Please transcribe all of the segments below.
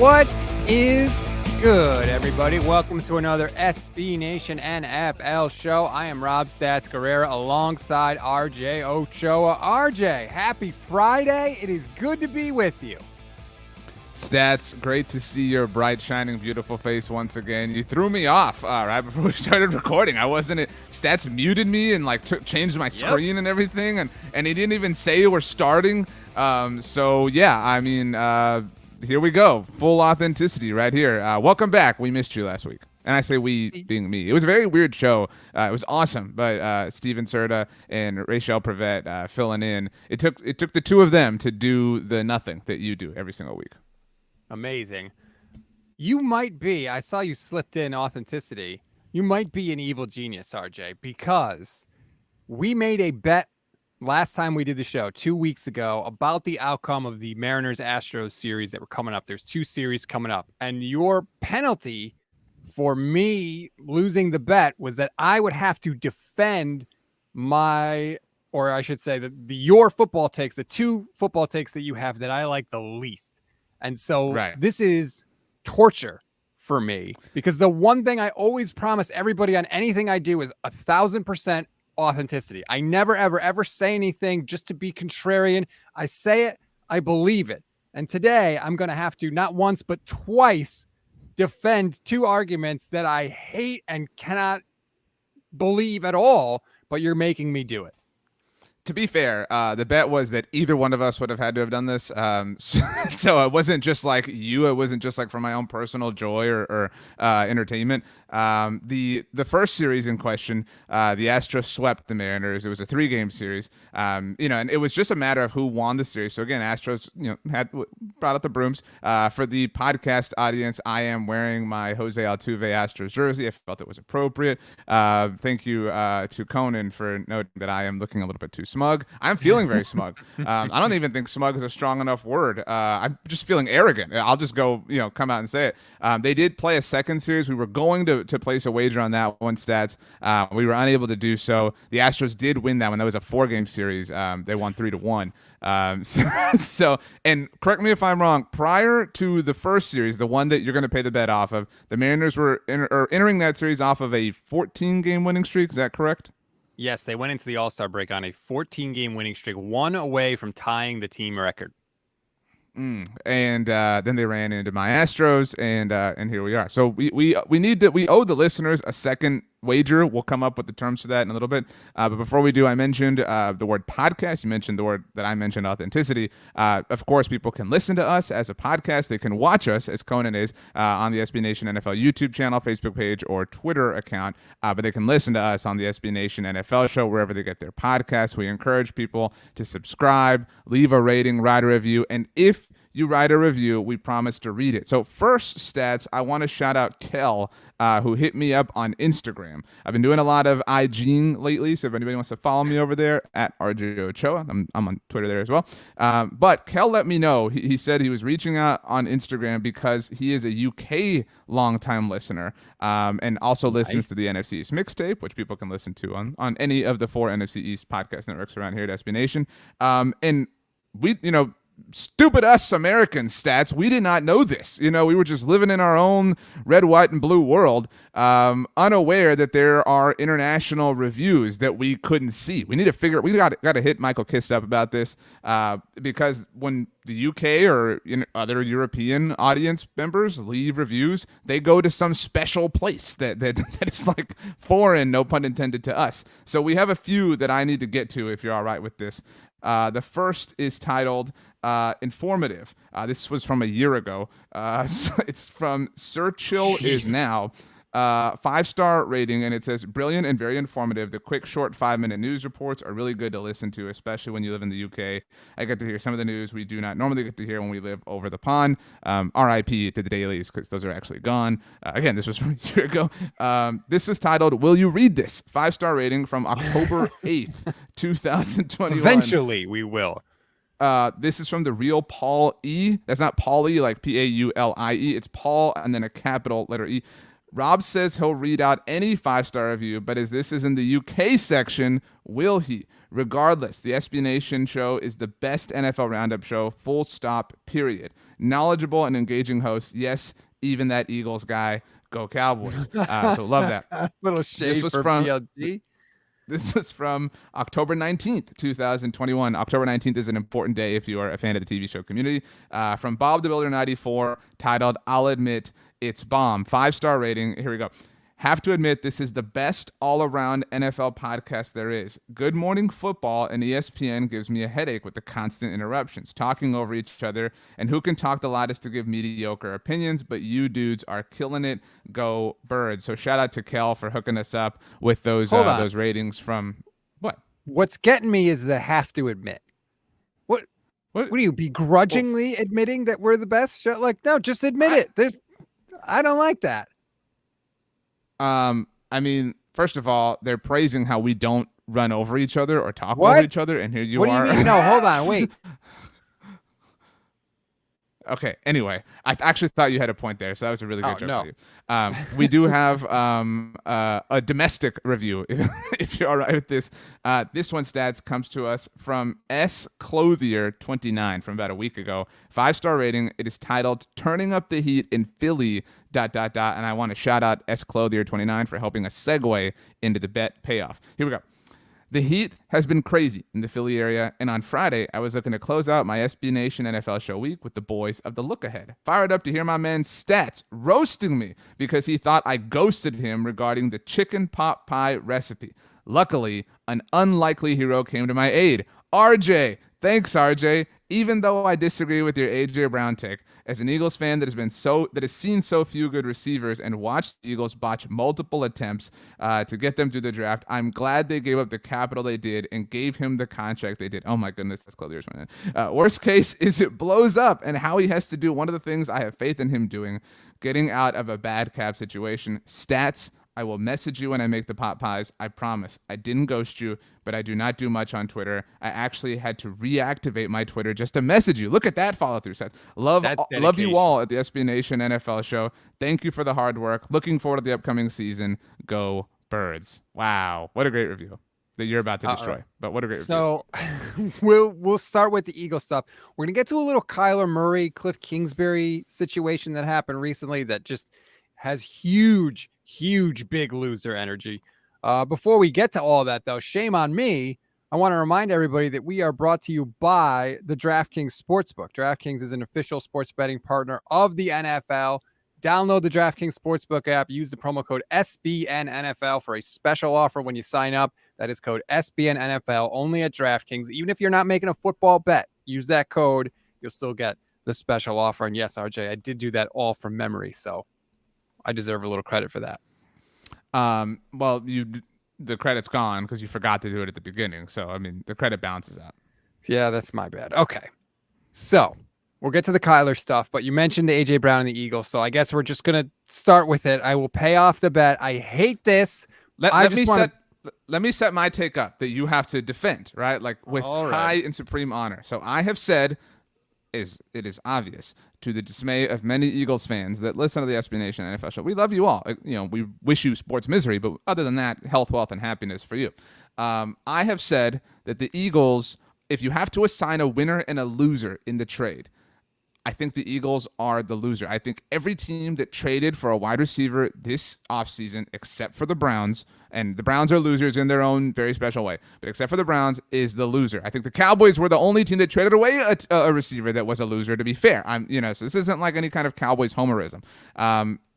What is good, everybody? Welcome to another SB Nation NFL show. I am Rob Stats Guerrera alongside RJ Ochoa. RJ, happy Friday. It is good to be with you. Stats, great to see your bright, shining, beautiful face once again. You threw me off right before we started recording. Stats muted me and changed my screen and everything, and he didn't even say we're starting. Here we go. Full authenticity right here. Welcome back. We missed you last week. And I say we being me. It was a very weird show. It was awesome, but Steven Serta and Rachel Prevet filling in. It took the two of them to do the nothing that you do every single week. Amazing. You might be, I saw you slipped in authenticity. You might be an evil genius, RJ, because we made a bet last time we did the show 2 weeks ago about the outcome of the Mariners-Astros series that were coming up. There's two series coming up. And your penalty for me losing the bet was that I would have to defend your football takes, the two football takes that you have that I like the least. And so This is torture for me, because the one thing I always promise everybody on anything I do is 1,000% authenticity. I never, ever say anything just to be contrarian. I say it, I believe it. And today I'm going to have to not once, but twice defend two arguments that I hate and cannot believe at all, but you're making me do it. To be fair, the bet was that either one of us would have had to have done this. So it wasn't just like you. It wasn't just like for my own personal joy or entertainment. The first series in question, the Astros swept the Mariners. It was a 3-game series. And it was just a matter of who won the series. So again, Astros, had brought out the brooms. For the podcast audience, I am wearing my Jose Altuve Astros jersey. I felt it was appropriate. Thank you to Conan for noting that I am looking a little bit too smug. I'm feeling very smug. I don't even think smug is a strong enough word. I'm just feeling arrogant. I'll just go, come out and say it. They did play a second series. We were going to place a wager on that one, Stats. We were unable to do so. The Astros did win that one. That was a 4-game series. They won 3-1. And correct me if I'm wrong, prior to the first series, the one that you're going to pay the bet off of, the Mariners were entering that series off of a 14-game winning streak. Is that correct? Yes, they went into the All-Star break on a 14-game winning streak, one away from tying the team record. And then they ran into my Astros, and here we are. So we owe the listeners a second wager. We'll come up with the terms for that in a little bit. But before we do, I mentioned the word podcast. You mentioned the word that I mentioned, authenticity. Of course, people can listen to us as a podcast. They can watch us, as Conan is, on the SB Nation NFL YouTube channel, Facebook page, or Twitter account. But they can listen to us on the SB Nation NFL show, wherever they get their podcasts. We encourage people to subscribe, leave a rating, write a review, and if you write a review, we promise to read it. So first, Stats, I want to shout out Kel, who hit me up on Instagram. I've been doing a lot of IGing lately, so if anybody wants to follow me over there, at RJ Ochoa, I'm on Twitter there as well. But Kel let me know. He said he was reaching out on Instagram because he is a UK longtime listener, and also listens to the NFC East mixtape, which people can listen to on any of the 4 NFC East podcast networks around here at SB Nation. And we, stupid us American Stats, we did not know this. We were just living in our own red, white, and blue world, unaware that there are international reviews that we couldn't see. We need to we got to hit Michael Kiss up about this, because when the UK or other European audience members leave reviews, they go to some special place that is like foreign, no pun intended, to us. So we have a few that I need to get to if you're all right with this. The first is titled Informative. This was from a year ago. So it's from Sir Chill Is Now. 5-star rating, and it says, brilliant and very informative. The quick, short 5-minute news reports are really good to listen to, especially when you live in the UK. I get to hear some of the news we do not normally get to hear when we live over the pond. RIP to the dailies, because those are actually gone. Again, this was from a year ago. This is titled, Will You Read This? 5-star rating from October 8th, 2021. Eventually, we will. This is from the real Paul E. That's not Paulie, like Paulie. It's Paul and then a capital letter E. Rob says he'll read out any 5-star review, but as this is in the UK section, will he? Regardless, the SB Nation show is the best NFL roundup show, full stop, period. Knowledgeable and engaging hosts. Yes, even that Eagles guy. Go Cowboys. So love that. Little shade for BLG. This was from October 19th, 2021. October 19th is an important day if you are a fan of the TV show Community. From Bob the Builder 94, titled, I'll Admit It's Bomb. 5-star rating. Here we go. Have to admit, this is the best all-around NFL podcast there is. Good Morning Football and ESPN gives me a headache with the constant interruptions, talking over each other, and who can talk the loudest to give mediocre opinions, but you dudes are killing it. Go Birds. So shout out to Kel for hooking us up with those ratings from what? What's getting me is the have to admit. What do you begrudgingly admitting that we're the best show? Like, no, just admit it. I don't like that. I mean, first of all, they're praising how we don't run over each other or talk over each other, and here you are. What do you mean? No, hold on, wait. Okay. Anyway, I actually thought you had a point there, so that was a really good joke. No. We do have a domestic review, if you're all right with this. This one, stats, comes to us from S Clothier 29 from about a week ago. 5-star rating. It is titled "Turning Up the Heat in Philly." ... And I want to shout out S Clothier 29 for helping us segue into the bet payoff. Here we go. The heat has been crazy in the Philly area, and on Friday, I was looking to close out my SB Nation NFL show week with the boys of the Look Ahead. Fired up to hear my man Stats roasting me because he thought I ghosted him regarding the chicken pot pie recipe. Luckily, an unlikely hero came to my aid. RJ. Thanks, RJ. Even though I disagree with your AJ Brown take, as an Eagles fan that has seen so few good receivers and watched the Eagles botch multiple attempts to get them through the draft, I'm glad they gave up the capital they did and gave him the contract they did. Oh my goodness, that's Clothiers, man. Worst case is it blows up, and how he has to do one of the things I have faith in him doing, getting out of a bad cap situation. Stats. I will message you when I make the pot pies. I promise. I didn't ghost you, but I do not do much on Twitter. I actually had to reactivate my Twitter just to message you. Look at that follow through, Seth. Love you all at the SB Nation NFL show. Thank you for the hard work. Looking forward to the upcoming season. Go Birds. Wow. What a great review that you're about to destroy. But what a great review. So we'll start with the Eagle stuff. We're going to get to a little Kyler Murray, Kliff Kingsbury situation that happened recently that just has huge big loser energy. Before we get to all that, though, shame on me. I want to remind everybody that we are brought to you by the DraftKings Sportsbook. DraftKings is an official sports betting partner of the NFL. Download the DraftKings Sportsbook app. Use the promo code SBNNFL for a special offer when you sign up. That is code SBNNFL only at DraftKings. Even if you're not making a football bet, use that code. You'll still get the special offer. And yes, RJ, I did do that all from memory, so I deserve a little credit for that. Well, the credit's gone because you forgot to do it at the beginning. So, I mean, the credit balances out. Yeah, that's my bad. Okay. So we'll get to the Kyler stuff, but you mentioned the AJ Brown and the Eagles. So I guess we're just going to start with it. I will pay off the bet. I hate this. Let me set my take up that you have to defend, right? Like with high and supreme honor. So I have said, it is obvious to the dismay of many Eagles fans that listen to the SB Nation NFL show. We love you all. We wish you sports misery, but other than that, health, wealth, and happiness for you. I have said that the Eagles, if you have to assign a winner and a loser in the trade, I think the Eagles are the loser. I think every team that traded for a wide receiver this offseason, except for the Browns, and the Browns are losers in their own very special way, but except for the Browns, is the loser. I think the Cowboys were the only team that traded away a receiver that was a loser, to be fair. So this isn't like any kind of Cowboys homerism,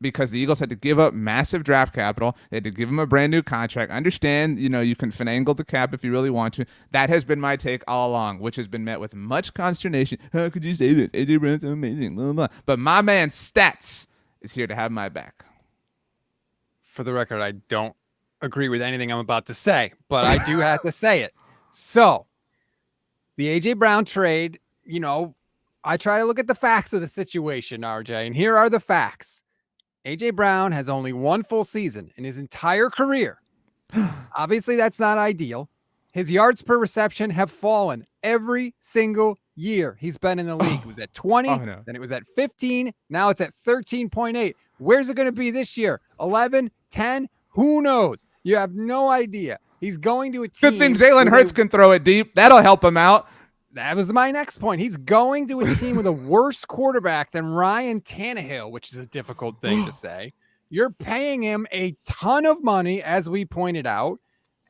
because the Eagles had to give up massive draft capital. They had to give him a brand new contract. I understand, you can finagle the cap if you really want to. That has been my take all along, which has been met with much consternation. How could you say this? AJ Brown's amazing, blah, blah. But my man Stats is here to have my back. For the record, I don't agree with anything I'm about to say, but I do have to say it. So the AJ Brown trade, I try to look at the facts of the situation, RJ, and here are the facts. AJ Brown has only one full season in his entire career. Obviously, that's not ideal. His yards per reception have fallen every single year he's been in the league. It was at 20, no. then it was at 15, now it's at 13.8. Where's it going to be this year? 11, 10? Who knows? You have no idea. He's going to a team. Good thing Jalen Hurts can throw it deep. That'll help him out. That was my next point. He's going to a team with a worse quarterback than Ryan Tannehill, which is a difficult thing to say. You're paying him a ton of money, as we pointed out,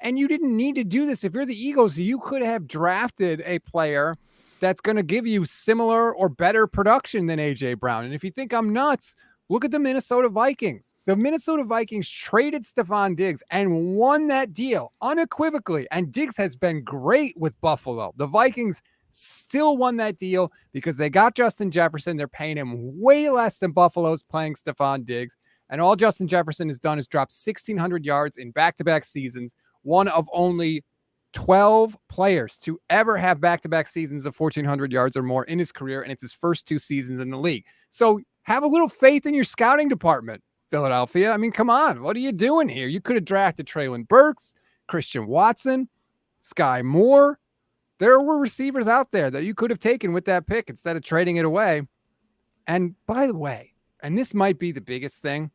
and you didn't need to do this. If you're the Eagles, you could have drafted a player that's going to give you similar or better production than A.J. Brown. And if you think I'm nuts, look at the Minnesota Vikings. The Minnesota Vikings traded Stephon Diggs and won that deal unequivocally. And Diggs has been great with Buffalo. The Vikings still won that deal because they got Justin Jefferson. They're paying him way less than Buffalo's paying Stephon Diggs. And all Justin Jefferson has done is drop 1,600 yards in back-to-back seasons, one of only 12 players to ever have back-to-back seasons of 1,400 yards or more in his career, and it's his first 2 seasons in the league. So have a little faith in your scouting department, Philadelphia. I mean, come on. What are you doing here? You could have drafted Treylon Burks, Christian Watson, Sky Moore. There were receivers out there that you could have taken with that pick instead of trading it away. And by the way, and this might be the biggest thing,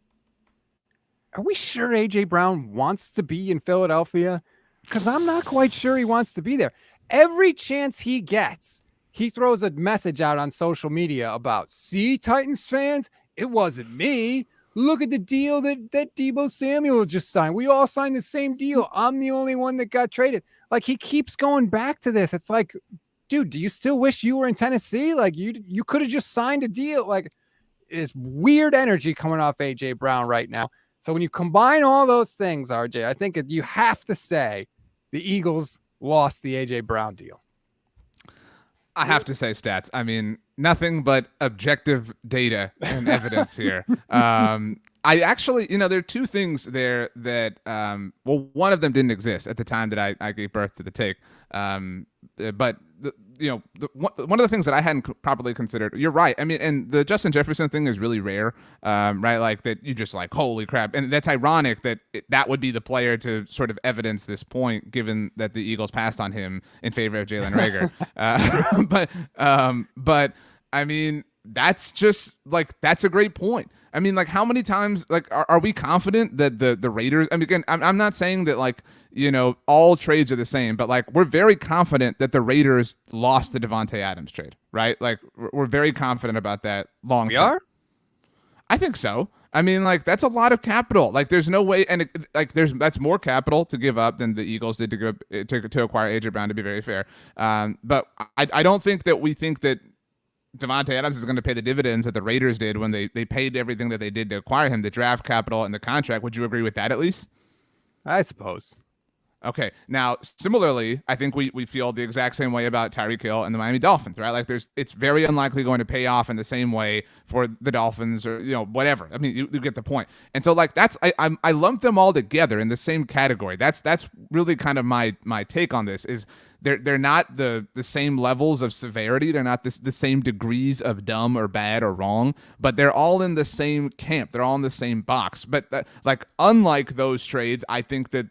are we sure A.J. Brown wants to be in Philadelphia? Because I'm not quite sure he wants to be there. Every chance he gets, he throws a message out on social media about, see, Titans fans, it wasn't me. Look at the deal that Deebo Samuel just signed. We all signed the same deal. I'm the only one that got traded. Like, he keeps going back to this. It's like, dude, do you still wish you were in Tennessee? Like, you could have just signed a deal. Like, it's weird energy coming off A.J. Brown right now. So when you combine all those things, RJ, I think you have to say the Eagles lost the A.J. Brown deal. I have to say stats. I mean, nothing but objective data and evidence here. I actually, there are 2 things there that, one of them didn't exist at the time that I gave birth to the take. But one of the things that I hadn't properly considered, you're right. I mean, and the Justin Jefferson thing is really rare, right? Like that you just like, holy crap. And that's ironic that that would be the player to sort of evidence this point, given that the Eagles passed on him in favor of Jalen Reagor. But I mean, that's just like, that's a great point. I mean, like, how many times, like, are we confident that the Raiders, I mean, again, I'm not saying that, like, all trades are the same, but, like, we're very confident that the Raiders lost the Devontae Adams trade, right? Like, we're very confident about that long term. We are? I think so. I mean, like, that's a lot of capital. Like, there's no way, and that's more capital to give up than the Eagles did to acquire A.J. Brown, to be very fair. But I don't think that we think that Devontae Adams is going to pay the dividends that the Raiders did when they paid everything that they did to acquire him, the draft capital and the contract. Would you agree with that at least? I suppose. Okay. Now, similarly, I think we feel the exact same way about Tyreek Hill and the Miami Dolphins, right? Like, it's very unlikely going to pay off in the same way for the Dolphins or, whatever. I mean, you get the point. And so, like, I lump them all together in the same category. That's really kind of my take on this is they're not the same levels of severity. They're not the same degrees of dumb or bad or wrong, but they're all in the same camp. They're all in the same box. But unlike those trades, I think that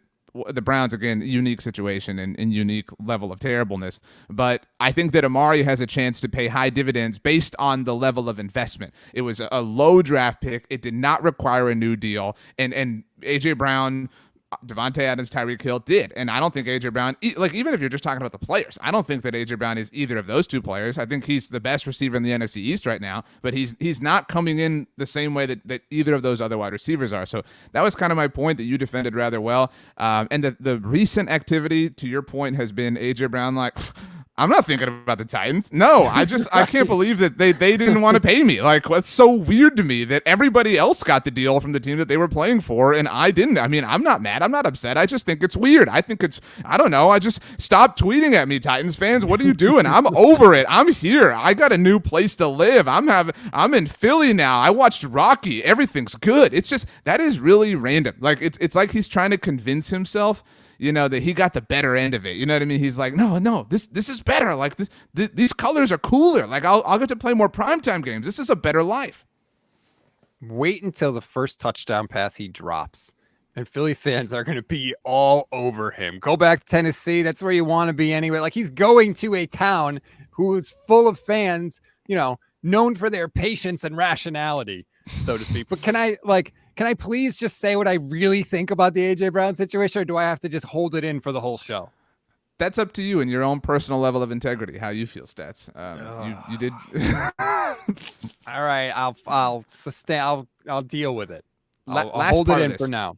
the Browns, again, unique situation and unique level of terribleness. But I think that Amari has a chance to pay high dividends based on the level of investment. It was a low draft pick. It did not require a new deal. And A.J. Brown, Devontae Adams, Tyreek Hill did. And I don't think A.J. Brown, like, even if you're just talking about the players, I don't think that A.J. Brown is either of those 2 players. I think he's the best receiver in the NFC East right now, but he's not coming in the same way that either of those other wide receivers are. So that was kind of my point that you defended rather well. And the recent activity, to your point, has been A.J. Brown like, I'm not thinking about the Titans. No, I can't believe that they didn't want to pay me. Like, that's so weird to me that everybody else got the deal from the team that they were playing for and I didn't. I mean, I'm not mad. I'm not upset. I just think it's weird. I don't know. I just stop tweeting at me, Titans fans. What are you doing? I'm over it. I'm here. I got a new place to live. I'm in Philly now. I watched Rocky. Everything's good. It's just, that is really random. Like, it's like he's trying to convince himself that he got the better end of it. You know what I mean? He's like, no, this is better. Like, these colors are cooler. Like, I'll get to play more primetime games. This is a better life. Wait until the first touchdown pass he drops. And Philly fans are going to be all over him. Go back to Tennessee. That's where you want to be anyway. Like, he's going to a town who is full of fans, known for their patience and rationality, so to speak. But can I please just say what I really think about the AJ Brown situation, or do I have to just hold it in for the whole show? That's up to you and your own personal level of integrity, how you feel, Stats. You did. All right, I'll sustain. I'll deal with it. I'll hold it in for now.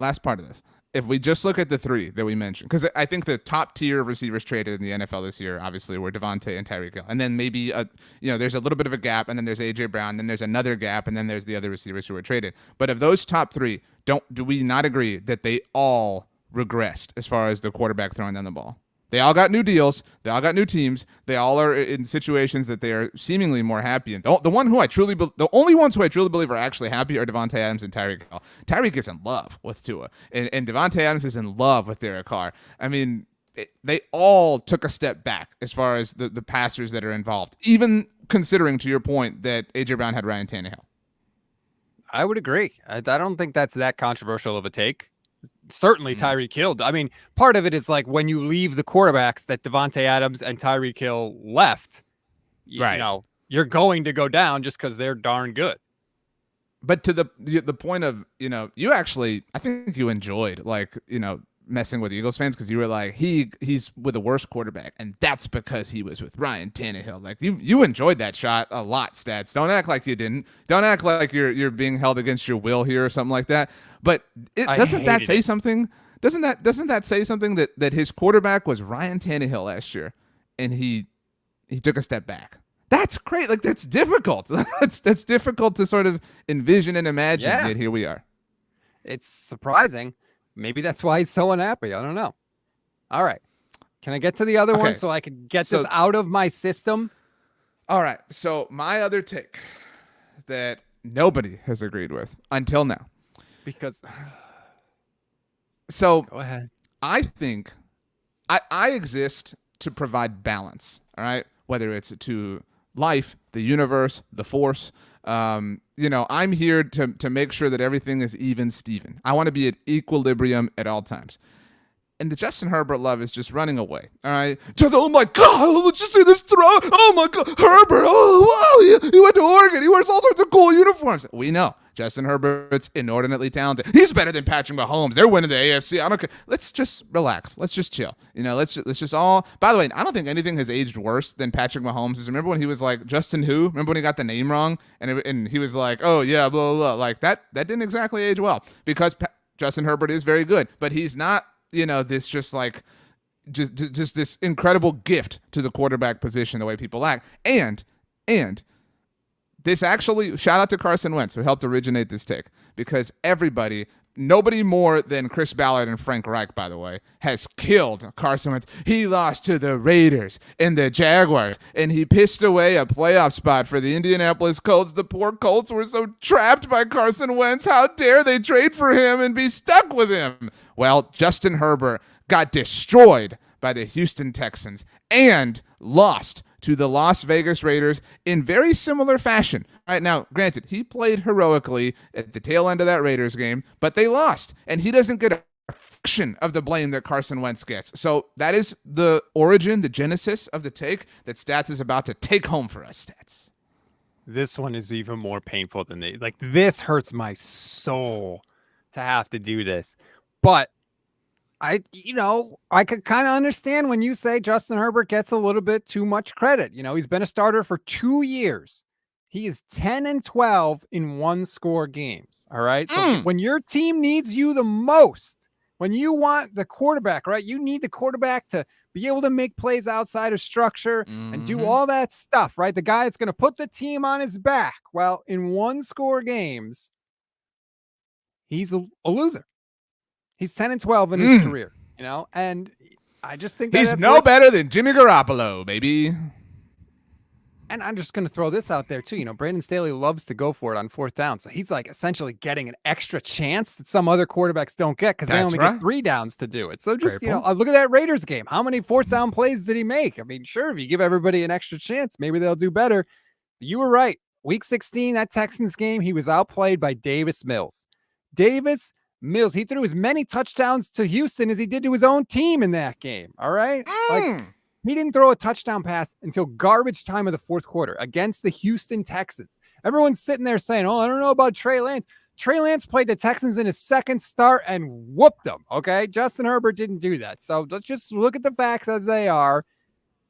Last part of this. If we just look at the three that we mentioned, because I think the top tier of receivers traded in the NFL this year, obviously, were Devontae and Tyreek Hill. And then maybe, there's a little bit of a gap, and then there's A.J. Brown, then there's another gap, and then there's the other receivers who were traded. But of those top three, do we not agree that they all regressed as far as the quarterback throwing down the ball? They all got new deals. They all got new teams. They all are in situations that they are seemingly more happy in. The only ones who I truly believe are actually happy are Devontae Adams and Tyreek Hill. Tyreek is in love with Tua, and Devontae Adams is in love with Derek Carr. I mean, they all took a step back as far as the passers that are involved, even considering, to your point, that A.J. Brown had Ryan Tannehill. I would agree. I don't think that's that controversial of a take. Certainly Tyreek Hill. I mean, part of it is like when you leave the quarterbacks that Devontae Adams and Tyreek Hill left, you're going to go down just because they're darn good. But to the point of, you actually, I think you enjoyed messing with Eagles fans because you were like, he's with the worst quarterback, and that's because he was with Ryan Tannehill. Like you enjoyed that shot a lot, Stats. Don't act like you didn't. Don't act like you're being held against your will here or something like that. But doesn't that say something? Doesn't that say something that his quarterback was Ryan Tannehill last year, and he took a step back? That's great. Like, that's difficult. that's difficult to sort of envision and imagine. Yeah. Yet here we are. It's surprising. Maybe that's why he's so unhappy. I don't know. All right. Can I get to the other one so I can get this out of my system? All right. So my other take that nobody has agreed with until now. Because. So go ahead. I think I exist to provide balance. All right. Whether it's to life, the universe, the force. I'm here to make sure that everything is even Steven. I want to be at equilibrium at all times. And the Justin Herbert love is just running away. All right. Oh my God, let's just see this throw. Oh my God, Herbert. Oh, wow, he went to Oregon. He wears all sorts of cool uniforms. We know Justin Herbert's inordinately talented. He's better than Patrick Mahomes. They're winning the AFC. I don't care. Let's just relax. Let's just chill. Let's just all. By the way, I don't think anything has aged worse than Patrick Mahomes. Remember when he was like Justin who? Remember when he got the name wrong and he was like, oh yeah, blah blah blah. Like that didn't exactly age well because Justin Herbert is very good, but he's not. This just this incredible gift to the quarterback position, the way people act. And this actually, shout out to Carson Wentz, who helped originate this take, because nobody more than Chris Ballard and Frank Reich, by the way, has killed Carson Wentz. He lost to the Raiders and the Jaguars, and he pissed away a playoff spot for the Indianapolis Colts. The poor Colts were so trapped by Carson Wentz. How dare they trade for him and be stuck with him? Well, Justin Herbert got destroyed by the Houston Texans and lost to the Las Vegas Raiders in very similar fashion. All right, now, granted, he played heroically at the tail end of that Raiders game, but they lost, and he doesn't get a fraction of the blame that Carson Wentz gets. So that is the origin, the genesis of the take that Stats is about to take home for us, Stats. This one is even more painful than this hurts my soul to have to do this. But I could kind of understand when you say Justin Herbert gets a little bit too much credit. He's been a starter for 2 years. He is 10-12 in one-score games. All right. So when your team needs you the most, when you want the quarterback, right, you need the quarterback to be able to make plays outside of structure and do all that stuff, right? The guy that's going to put the team on his back. Well, in one-score games, he's a loser. He's 10-12 in his career, and I just think he's no better than Jimmy Garoppolo, baby. And I'm just going to throw this out there too. Brandon Staley loves to go for it on fourth down. So he's like essentially getting an extra chance that some other quarterbacks don't get because they only get 3 downs to do it. So just, look at that Raiders game. How many fourth down plays did he make? I mean, sure, if you give everybody an extra chance, maybe they'll do better. You were right. Week 16, that Texans game, he was outplayed by Davis Mills. Davis Mills, he threw as many touchdowns to Houston as he did to his own team in that game. All right. Like, he didn't throw a touchdown pass until garbage time of the fourth quarter against the Houston Texans. Everyone's sitting there saying, oh, I don't know about Trey Lance. Trey Lance played the Texans in his second start and whooped them, okay? Justin Herbert didn't do that. So let's just look at the facts as they are.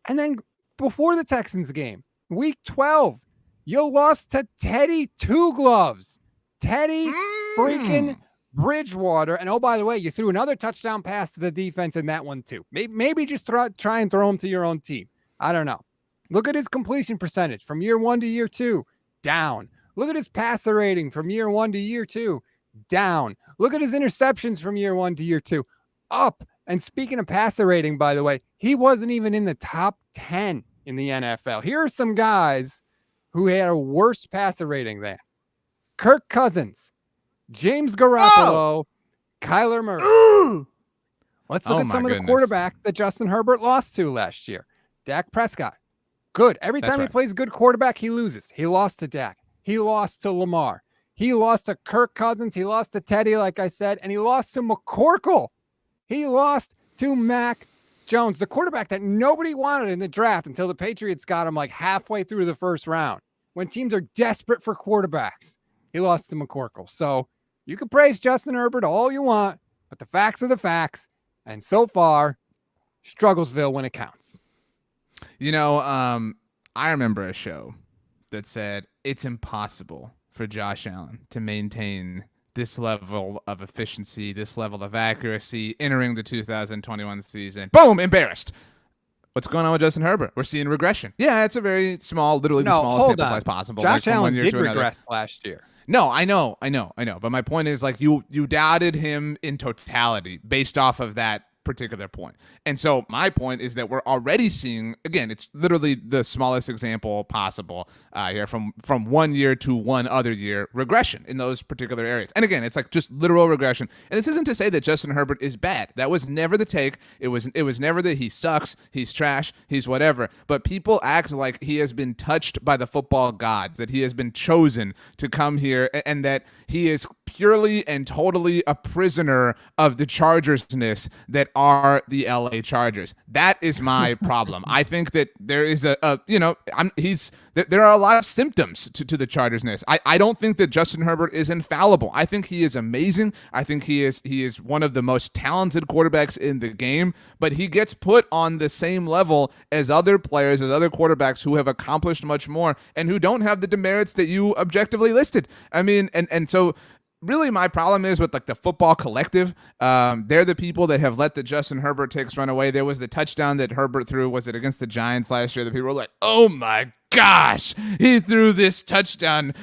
And then before the Texans game, week 12, you lost to Teddy Two Gloves. Teddy freaking Bridgewater. And oh, by the way, you threw another touchdown pass to the defense in that one too. Maybe just try and throw him to your own team. I don't know. Look at his completion percentage from year 1 to year 2, down. Look at his passer rating from year 1 to year 2, down. Look at his interceptions from year 1 to year 2, up. And speaking of passer rating, by the way, he wasn't even in the top 10 in the NFL. Here are some guys who had a worse passer rating than Kirk Cousins, James Garoppolo, Kyler Murray. Let's look at some of the quarterbacks that Justin Herbert lost to last year. Dak Prescott, good. Every time he plays a good quarterback, he loses. He lost to Dak. He lost to Lamar. He lost to Kirk Cousins. He lost to Teddy, like I said, and he lost to McCorkle. He lost to Mac Jones, the quarterback that nobody wanted in the draft until the Patriots got him like halfway through the first round. When teams are desperate for quarterbacks, he lost to McCorkle. So you can praise Justin Herbert all you want, but the facts are the facts. And so far, Strugglesville when it counts. You know, I remember a show that said it's impossible for Josh Allen to maintain this level of efficiency, this level of accuracy entering the 2021 season. Boom, embarrassed. What's going on with Justin Herbert? We're seeing regression. Yeah, it's a very small, literally the smallest sample size possible. Josh Allen did regress last year. No, I know. But my point is, like, you doubted him in totality based off of that particular point. And so my point is that we're already seeing, again, it's literally the smallest example possible here from 1 year to one other year, regression in those particular areas. And again, it's like just literal regression. And this isn't to say that Justin Herbert is bad. That was never the take. It was never that he sucks, he's trash, he's whatever. But people act like he has been touched by the football god, that he has been chosen to come here, and that he is purely and totally a prisoner of the Chargers-ness that are the LA Chargers. That is my problem. I think that there is there are a lot of symptoms to the Chargers-ness. I don't think that Justin Herbert is infallible. I think he is amazing. I think he is one of the most talented quarterbacks in the game, but he gets put on the same level as other players, as other quarterbacks who have accomplished much more and who don't have the demerits that you objectively listed. I mean, and so really my problem is with like the football collective. They're the people that have let the Justin Herbert takes run away. There was the touchdown that Herbert threw. Was it against the Giants last year? The people were like, oh my gosh, he threw this touchdown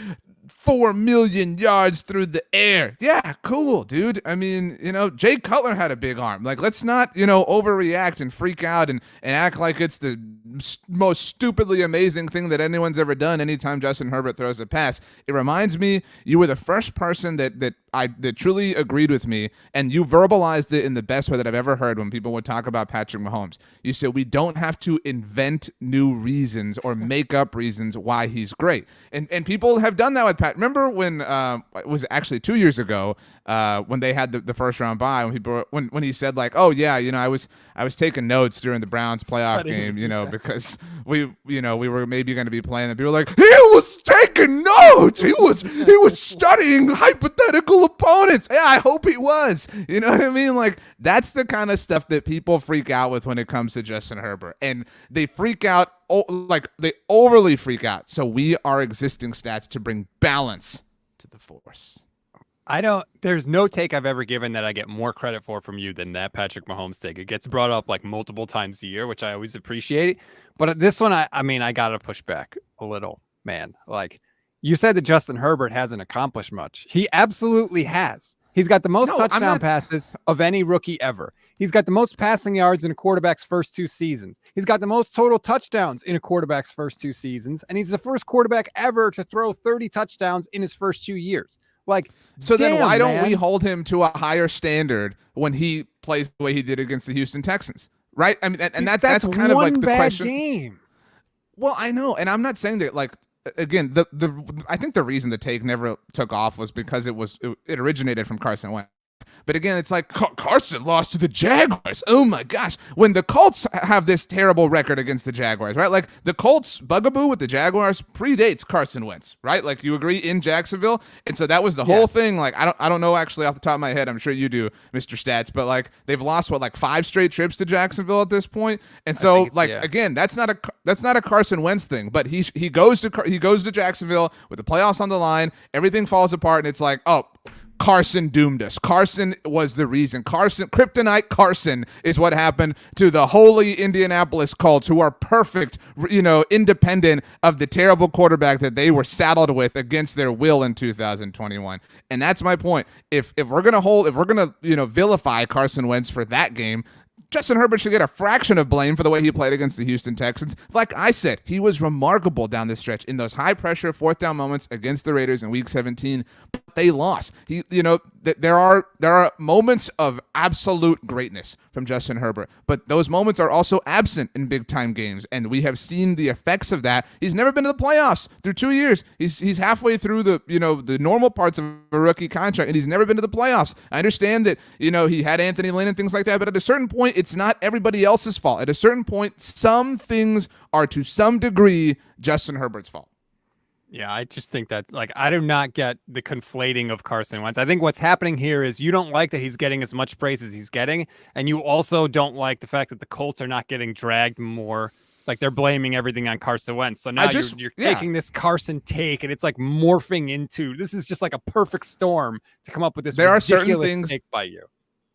4 million yards through the air. Yeah, cool, dude. I mean, Jay Cutler had a big arm. Like, let's not, overreact and freak out and act like it's the most stupidly amazing thing that anyone's ever done anytime Justin Herbert throws a pass. It reminds me, you were the first person that truly agreed with me, and you verbalized it in the best way that I've ever heard when people would talk about Patrick Mahomes. You said we don't have to invent new reasons or make up reasons why he's great. And people have done that with Pat. Remember when it was actually 2 years ago when they had the first round bye, when he said like, oh yeah, I was taking notes during the Browns playoff game, because we were maybe going to be playing, and people were like, he was taking notes. He was studying hypothetical opponents. Yeah, I hope he was. You know what I mean? Like, that's the kind of stuff that people freak out with when it comes to Justin Herbert, and they freak out. They overly freak out. So we are existing stats to bring balance to the force. There's no take I've ever given that I get more credit for from you than that Patrick Mahomes take. It gets brought up like multiple times a year, which I always appreciate. But this one, I got to push back a little, man. Like, you said that Justin Herbert hasn't accomplished much. He absolutely has. He's got the most touchdown passes of any rookie ever. He's got the most passing yards in a quarterback's first 2 seasons. He's got the most total touchdowns in a quarterback's first 2 seasons. And he's the first quarterback ever to throw 30 touchdowns in his first 2 years. Like, so then why don't we hold him to a higher standard when he plays the way he did against the Houston Texans? Right? I mean, and that's kind of like the question. Game. Well, I know. And I'm not saying that, like, again, I think the reason the take never took off was because it originated from Carson Wentz. But again, it's like Carson lost to the Jaguars. Oh my gosh. When the Colts have this terrible record against the Jaguars, right? Like the Colts bugaboo with the Jaguars predates Carson Wentz, right? Like you agree in Jacksonville. And so that was the whole thing. Like I don't know actually off the top of my head. I'm sure you do, Mr. Stats, but like they've lost like 5 straight trips to Jacksonville at this point. And so again, that's not a Carson Wentz thing, but he goes to Jacksonville with the playoffs on the line. Everything falls apart and it's like, oh, Carson doomed us. Carson was the reason. Kryptonite Carson is what happened to the holy Indianapolis Colts, who are perfect, independent of the terrible quarterback that they were saddled with against their will in 2021. And that's my point. If we're gonna vilify Carson Wentz for that game, Justin Herbert should get a fraction of blame for the way he played against the Houston Texans. Like I said, he was remarkable down the stretch in those high-pressure fourth-down moments against the Raiders in Week 17. But they lost. There are moments of absolute greatness from Justin Herbert, but those moments are also absent in big-time games, and we have seen the effects of that. He's never been to the playoffs through 2 years. He's halfway through the normal parts of a rookie contract, and he's never been to the playoffs. I understand that he had Anthony Lynn and things like that, but at a certain point, it's not everybody else's fault. At a certain point, some things are to some degree Justin Herbert's fault. Yeah, I just think that, I do not get the conflating of Carson Wentz. I think what's happening here is you don't like that he's getting as much praise as he's getting, and you also don't like the fact that the Colts are not getting dragged more. Like they're blaming everything on Carson Wentz. So now you're taking this Carson take, and it's like morphing into, this is just like a perfect storm to come up with this ridiculous take by you.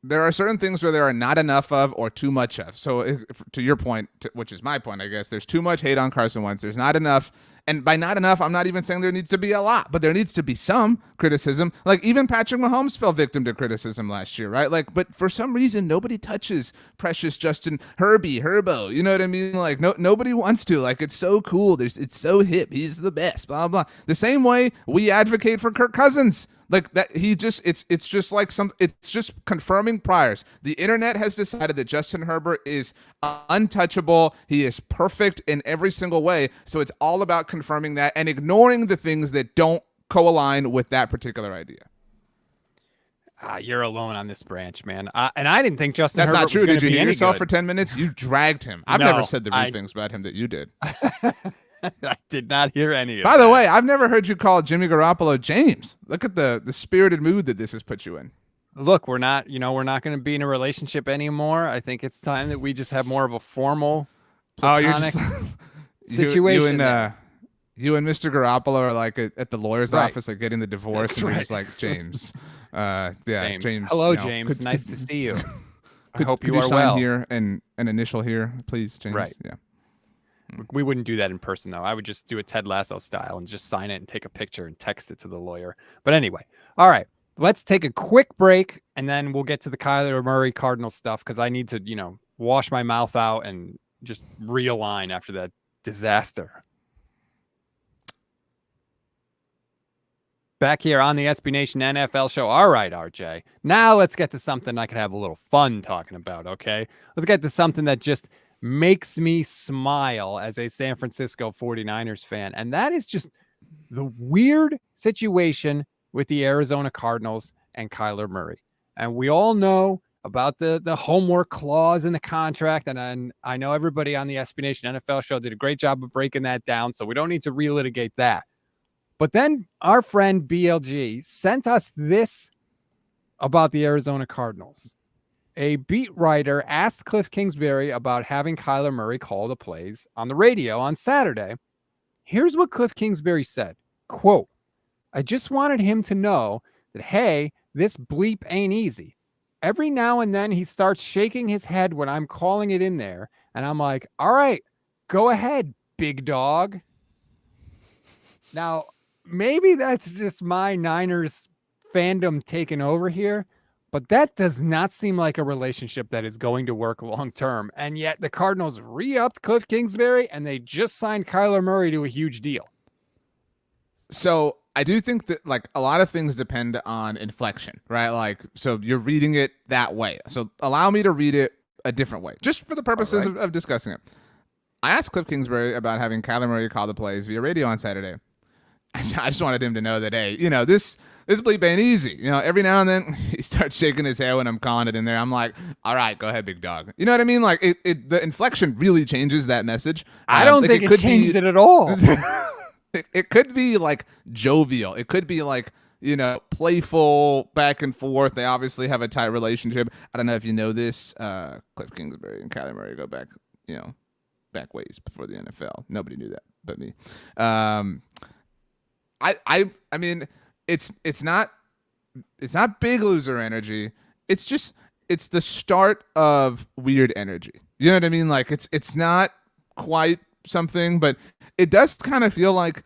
There are certain things where there are not enough of or too much of. So to your point, which is my point, I guess, there's too much hate on Carson Wentz. There's not enough. And by not enough, I'm not even saying there needs to be a lot, but there needs to be some criticism. Like even Patrick Mahomes fell victim to criticism last year, right? But for some reason, nobody touches precious Justin Herbo. You know what I mean? Like nobody wants to. Like it's so cool. It's so hip. He's the best. Blah blah. The same way we advocate for Kirk Cousins. Like that, it's just confirming priors. The internet has decided that Justin Herbert is untouchable. He is perfect in every single way. So it's all about confirming that and ignoring the things that don't co-align with that particular idea. You're alone on this branch, man. And I didn't think Justin That's Herbert not true. was Did you hear yourself good. for 10 minutes? You dragged him. I've never said the rude things about him that you did. I did not hear any of By the way, I've never heard you call Jimmy Garoppolo James. Look at the spirited mood that this has put you in. Look, we're not going to be in a relationship anymore. I think it's time that we just have more of a formal platonic situation. You and Mr. Garoppolo are like at the lawyer's office, like getting the divorce, That's and right. you're just like, James. James. Hello, James. Nice to see you. I hope could you you are sign well. here and an initial here, please, James? Right. Yeah. We wouldn't do that in person, though. I would just do it Ted Lasso style and just sign it and take a picture and text it to the lawyer. But anyway, all right, let's take a quick break, and then we'll get to the Kyler Murray Cardinals stuff because I need to, wash my mouth out and just realign after that disaster. Back here on the SB Nation NFL show. All right, RJ. Now let's get to something I can have a little fun talking about, okay? Let's get to something that just makes me smile as a San Francisco 49ers fan. And that is just the weird situation with the Arizona Cardinals and Kyler Murray. And we all know about the homework clause in the contract. And I know everybody on the SB Nation NFL show did a great job of breaking that down. So we don't need to relitigate that. But then our friend BLG sent us this about the Arizona Cardinals. A beat writer asked Kliff Kingsbury about having Kyler Murray call the plays on the radio on Saturday. Here's what Kliff Kingsbury said, quote, "I just wanted him to know that, hey, this bleep ain't easy. Every now and then he starts shaking his head when I'm calling it in there. And I'm like, all right, go ahead, big dog." Now, maybe that's just my Niners fandom taking over here. But that does not seem like a relationship that is going to work long term. And yet the Cardinals re-upped Kliff Kingsbury and they just signed Kyler Murray to a huge deal. So I do think that a lot of things depend on inflection, right? So you're reading it that way. So allow me to read it a different way, just for the purposes of discussing it. I asked Kliff Kingsbury about having Kyler Murray call the plays via radio on Saturday. I just wanted him to know that, hey, this bleep ain't easy. Every now and then he starts shaking his head when I'm calling it in there. I'm like, all right, go ahead, big dog. You know what I mean? Like the inflection really changes that message. I don't think it changed it at all. It could be like jovial. It could be like, playful back and forth. They obviously have a tight relationship. I don't know if you know this. Kliff Kingsbury and Kyler Murray go back, back ways before the NFL. Nobody knew that but me. I mean, it's not big loser energy. It's the start of weird energy. You know what I mean? Like it's not quite something, but it does kind of feel like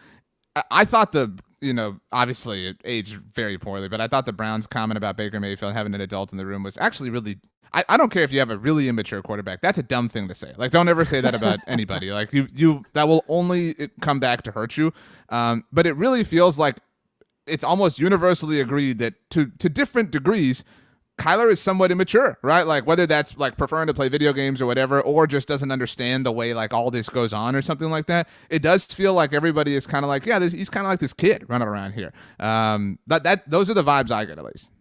I thought obviously it aged very poorly, but I thought the Browns' comment about Baker Mayfield having an adult in the room was actually really. I don't care if you have a really immature quarterback. That's a dumb thing to say. Like, don't ever say that about anybody. Like, you that will only come back to hurt you. But it really feels like it's almost universally agreed that to different degrees, Kyler is somewhat immature, right? Like, whether that's like preferring to play video games or whatever, or just doesn't understand the way like all this goes on or something like that. It does feel like everybody is kind of like, yeah, he's kind of like this kid running around here. Those are the vibes I get, at least.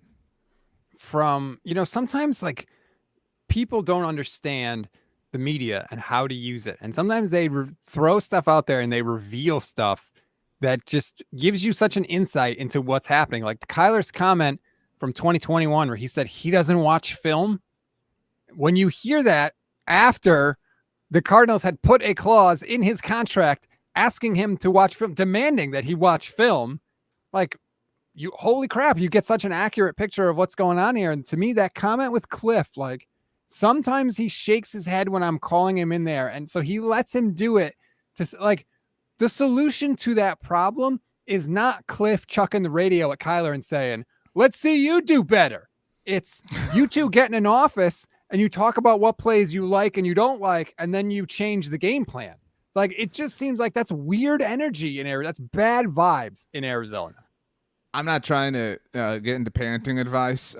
From, sometimes like people don't understand the media and how to use it. And sometimes they throw stuff out there and they reveal stuff that just gives you such an insight into what's happening. Like Kyler's comment from 2021 where he said he doesn't watch film. When you hear that after the Cardinals had put a clause in his contract asking him to watch film, demanding that he watch film, like, holy crap, you get such an accurate picture of what's going on here. And to me, that comment with Kliff, like, sometimes he shakes his head when I'm calling him in there. And so he lets him do it to, like, the solution to that problem is not Kliff chucking the radio at Kyler and saying, let's see you do better. It's you two get in an office and you talk about what plays you like and you don't like, and then you change the game plan. It's like, it just seems like that's weird energy in Arizona. That's bad vibes in Arizona. I'm not trying to get into parenting advice.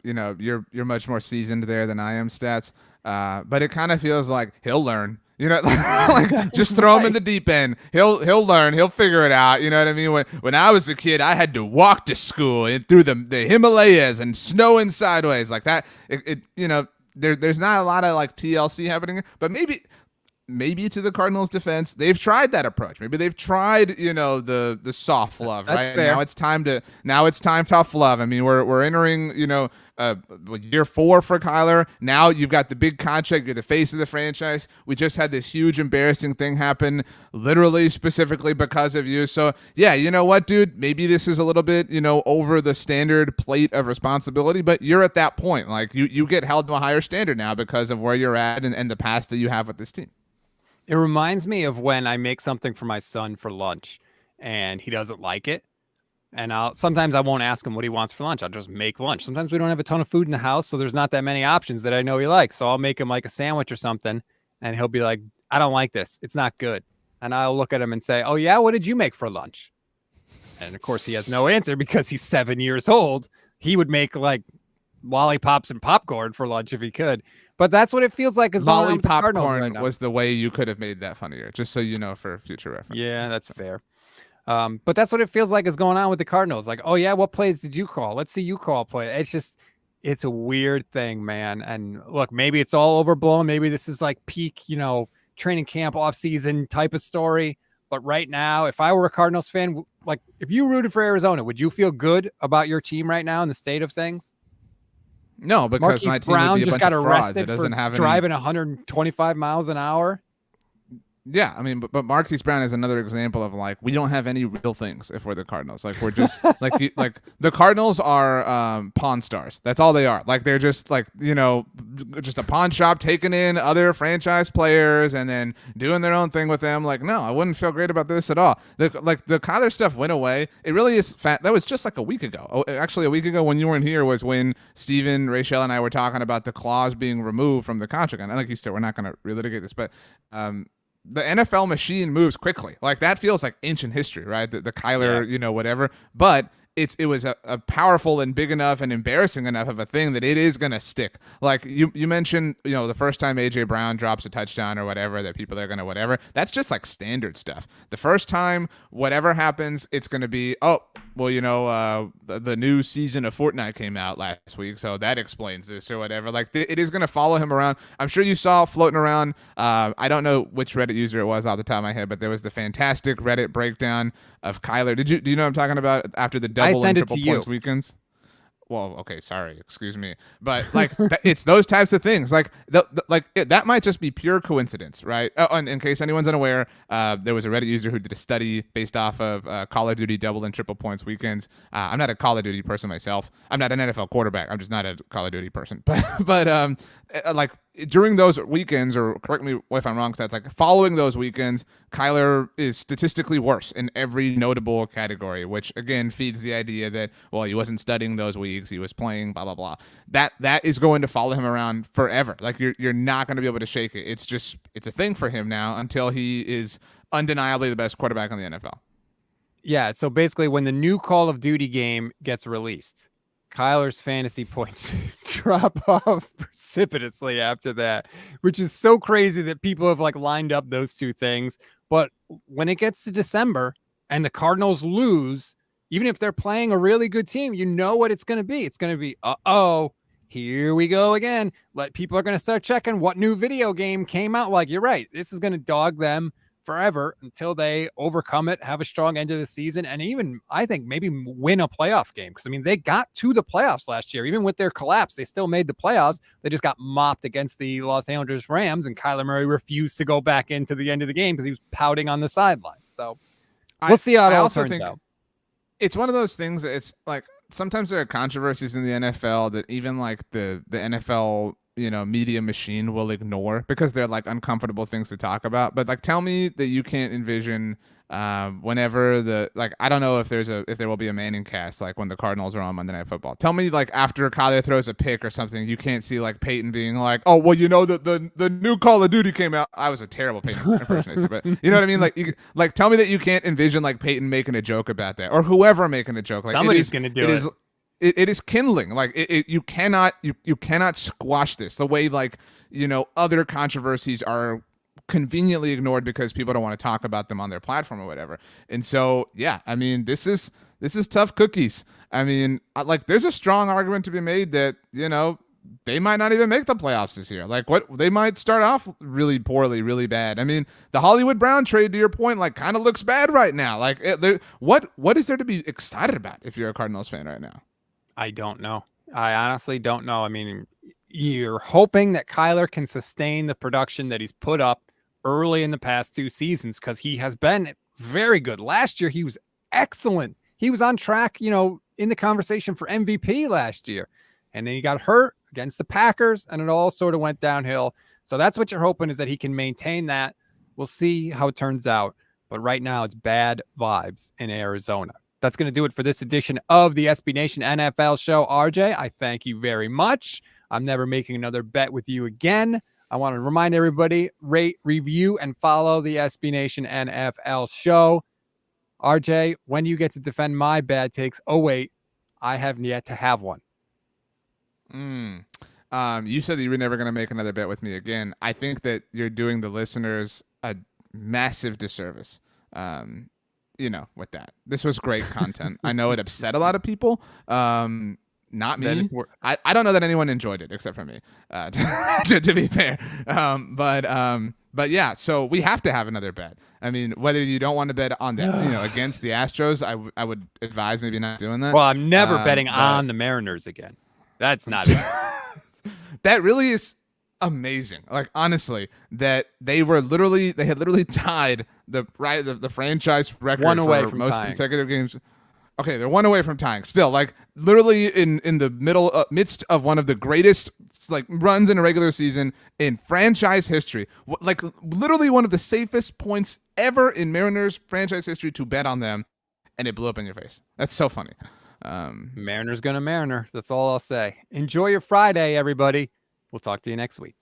You're much more seasoned there than I am, Stats. But it kind of feels like he'll learn. Like just throw him in the deep end. He'll learn. He'll figure it out. You know what I mean? When I was a kid, I had to walk to school and through the Himalayas and snowing sideways like that. There's not a lot of like TLC happening, but maybe to the Cardinals' defense, they've tried that approach. Maybe they've tried, the soft love. That's right? Fair. Now it's time tough love. I mean, we're entering, year 4 for Kyler. Now you've got the big contract. You're the face of the franchise. We just had this huge embarrassing thing happen, literally specifically because of you. So yeah, you know what, dude? Maybe this is a little bit, over the standard plate of responsibility, but you're at that point. Like you get held to a higher standard now because of where you're at and the past that you have with this team. It reminds me of when I make something for my son for lunch and he doesn't like it. And sometimes I won't ask him what he wants for lunch. I'll just make lunch. Sometimes we don't have a ton of food in the house, so there's not that many options that I know he likes. So I'll make him like a sandwich or something, and he'll be like, I don't like this. It's not good. And I'll look at him and say, oh, yeah, what did you make for lunch? And, of course, he has no answer because he's 7 years old. He would make, like, lollipops and popcorn for lunch if he could. But that's what it feels like is going on with the Cardinals right now. Was the way you could have made that funnier, just so you know for future reference. Yeah, that's fair. But that's what it feels like is going on with the Cardinals. Like, oh, yeah, what plays did you call? Let's see you call play. It's a weird thing, man. And look, maybe it's all overblown. Maybe this is like peak, training camp off-season type of story. But right now, if I were a Cardinals fan, like if you rooted for Arizona, would you feel good about your team right now in the state of things? No, because Marquise my team Brown would be a just bunch got of frauds. arrested It doesn't for have driving 125 miles an hour. Yeah, I mean, but Marquise Brown is another example of like we don't have any real things if we're the Cardinals. Like we're just like the Cardinals are pawn stars. That's all they are. Like they're just like just a pawn shop taking in other franchise players and then doing their own thing with them. Like no, I wouldn't feel great about this at all. The Kyler stuff went away. It really is fat. That was just like a week ago. Oh, actually, a week ago when you weren't here was when Steven, Rachel, and I were talking about the clause being removed from the contract. And like you said, we're not going to relitigate this, but the NFL machine moves quickly. Like that feels like ancient history, right? The Kyler, whatever. But it was a powerful and big enough and embarrassing enough of a thing that it is going to stick. Like you mentioned, the first time AJ Brown drops a touchdown or whatever, that people are going to whatever. That's just like standard stuff. The first time whatever happens, it's going to be, oh, well, the new season of Fortnite came out last week, so that explains this or whatever. Like, it is going to follow him around. I'm sure you saw floating around. I don't know which Reddit user it was off the top of my head, but there was the fantastic Reddit breakdown of Kyler. Do you know what I'm talking about after the double and triple points weekends? Well, okay, sorry, excuse me, but like it's those types of things. Like that might just be pure coincidence, right? And in case anyone's unaware, there was a Reddit user who did a study based off of Call of Duty double and triple points weekends. I'm not a Call of Duty person myself. I'm not an NFL quarterback. I'm just not a Call of Duty person. But like during those weekends, or correct me if I'm wrong, stats, like following those weekends, Kyler is statistically worse in every notable category, which again feeds the idea that, well, he wasn't studying those weeks, he was playing, blah blah blah. That is going to follow him around forever. Like you're not going to be able to shake it. It's a thing for him now until he is undeniably the best quarterback in the NFL. Yeah, so basically when the new Call of Duty game gets released, Kyler's fantasy points drop off precipitously after that, which is so crazy that people have like lined up those two things. But when it gets to December and the Cardinals lose, even if they're playing a really good team, you know what it's going to be. It's going to be, here we go again. People are going to start checking what new video game came out. Like, you're right. This is going to dog them forever until they overcome it, have a strong end of the season, and even, I think, maybe win a playoff game. Because, I mean, they got to the playoffs last year. Even with their collapse, they still made the playoffs. They just got mopped against the Los Angeles Rams, and Kyler Murray refused to go back into the end of the game because he was pouting on the sideline. So we'll see how it all turns out. It's one of those things that it's like sometimes there are controversies in the NFL that even like the NFL media machine will ignore because they're like uncomfortable things to talk about. But like, tell me that you can't envision whenever I don't know if there will be a Manning cast like when the Cardinals are on Monday Night Football. Tell me like after Kyler throws a pick or something, you can't see like Peyton being like, oh well, the new Call of Duty came out. I was a terrible Peyton impersonator, but you know what I mean? Like tell me that you can't envision like Peyton making a joke about that or whoever making a joke. Like somebody's gonna do it. It is kindling. Like you cannot squash this the way like other controversies are conveniently ignored because people don't want to talk about them on their platform or whatever. And so yeah, I mean this is tough cookies. I mean, like there's a strong argument to be made that they might not even make the playoffs this year. Like they might start off really poorly, really bad. I mean, the Hollywood Brown trade, to your point, like kind of looks bad right now. Like what is there to be excited about if you're a Cardinals fan right now? I don't know. I honestly don't know. I mean, you're hoping that Kyler can sustain the production that he's put up early in the past two seasons because he has been very good. Last year, he was excellent. He was on track, in the conversation for MVP last year. And then he got hurt against the Packers, and it all sort of went downhill. So that's what you're hoping, is that he can maintain that. We'll see how it turns out. But right now, it's bad vibes in Arizona. That's going to do it for this edition of the SB Nation NFL show. RJ, I thank you very much. I'm never making another bet with you again. I want to remind everybody, rate, review, and follow the SB Nation NFL show. RJ, when do you get to defend my bad takes? Oh, wait, I have yet to have one. You said that you were never going to make another bet with me again. I think that you're doing the listeners a massive disservice. With that. This was great content. I know it upset a lot of people. Not me. I don't know that anyone enjoyed it except for me, to be fair. But yeah, so we have to have another bet. I mean, whether you don't want to bet on the, against the Astros, I would advise maybe not doing that. Well, I'm never betting on the Mariners again. That's not it. That really is amazing. Like, honestly, that they had literally tied the franchise record one away for from most tying. consecutive games. Okay, they're one away from tying. Still, like literally in the midst of one of the greatest like runs in a regular season in franchise history. Like literally one of the safest points ever in Mariners franchise history to bet on them, and it blew up in your face. That's so funny. Mariner's gonna Mariner. That's all I'll say. Enjoy your Friday, everybody. We'll talk to you next week.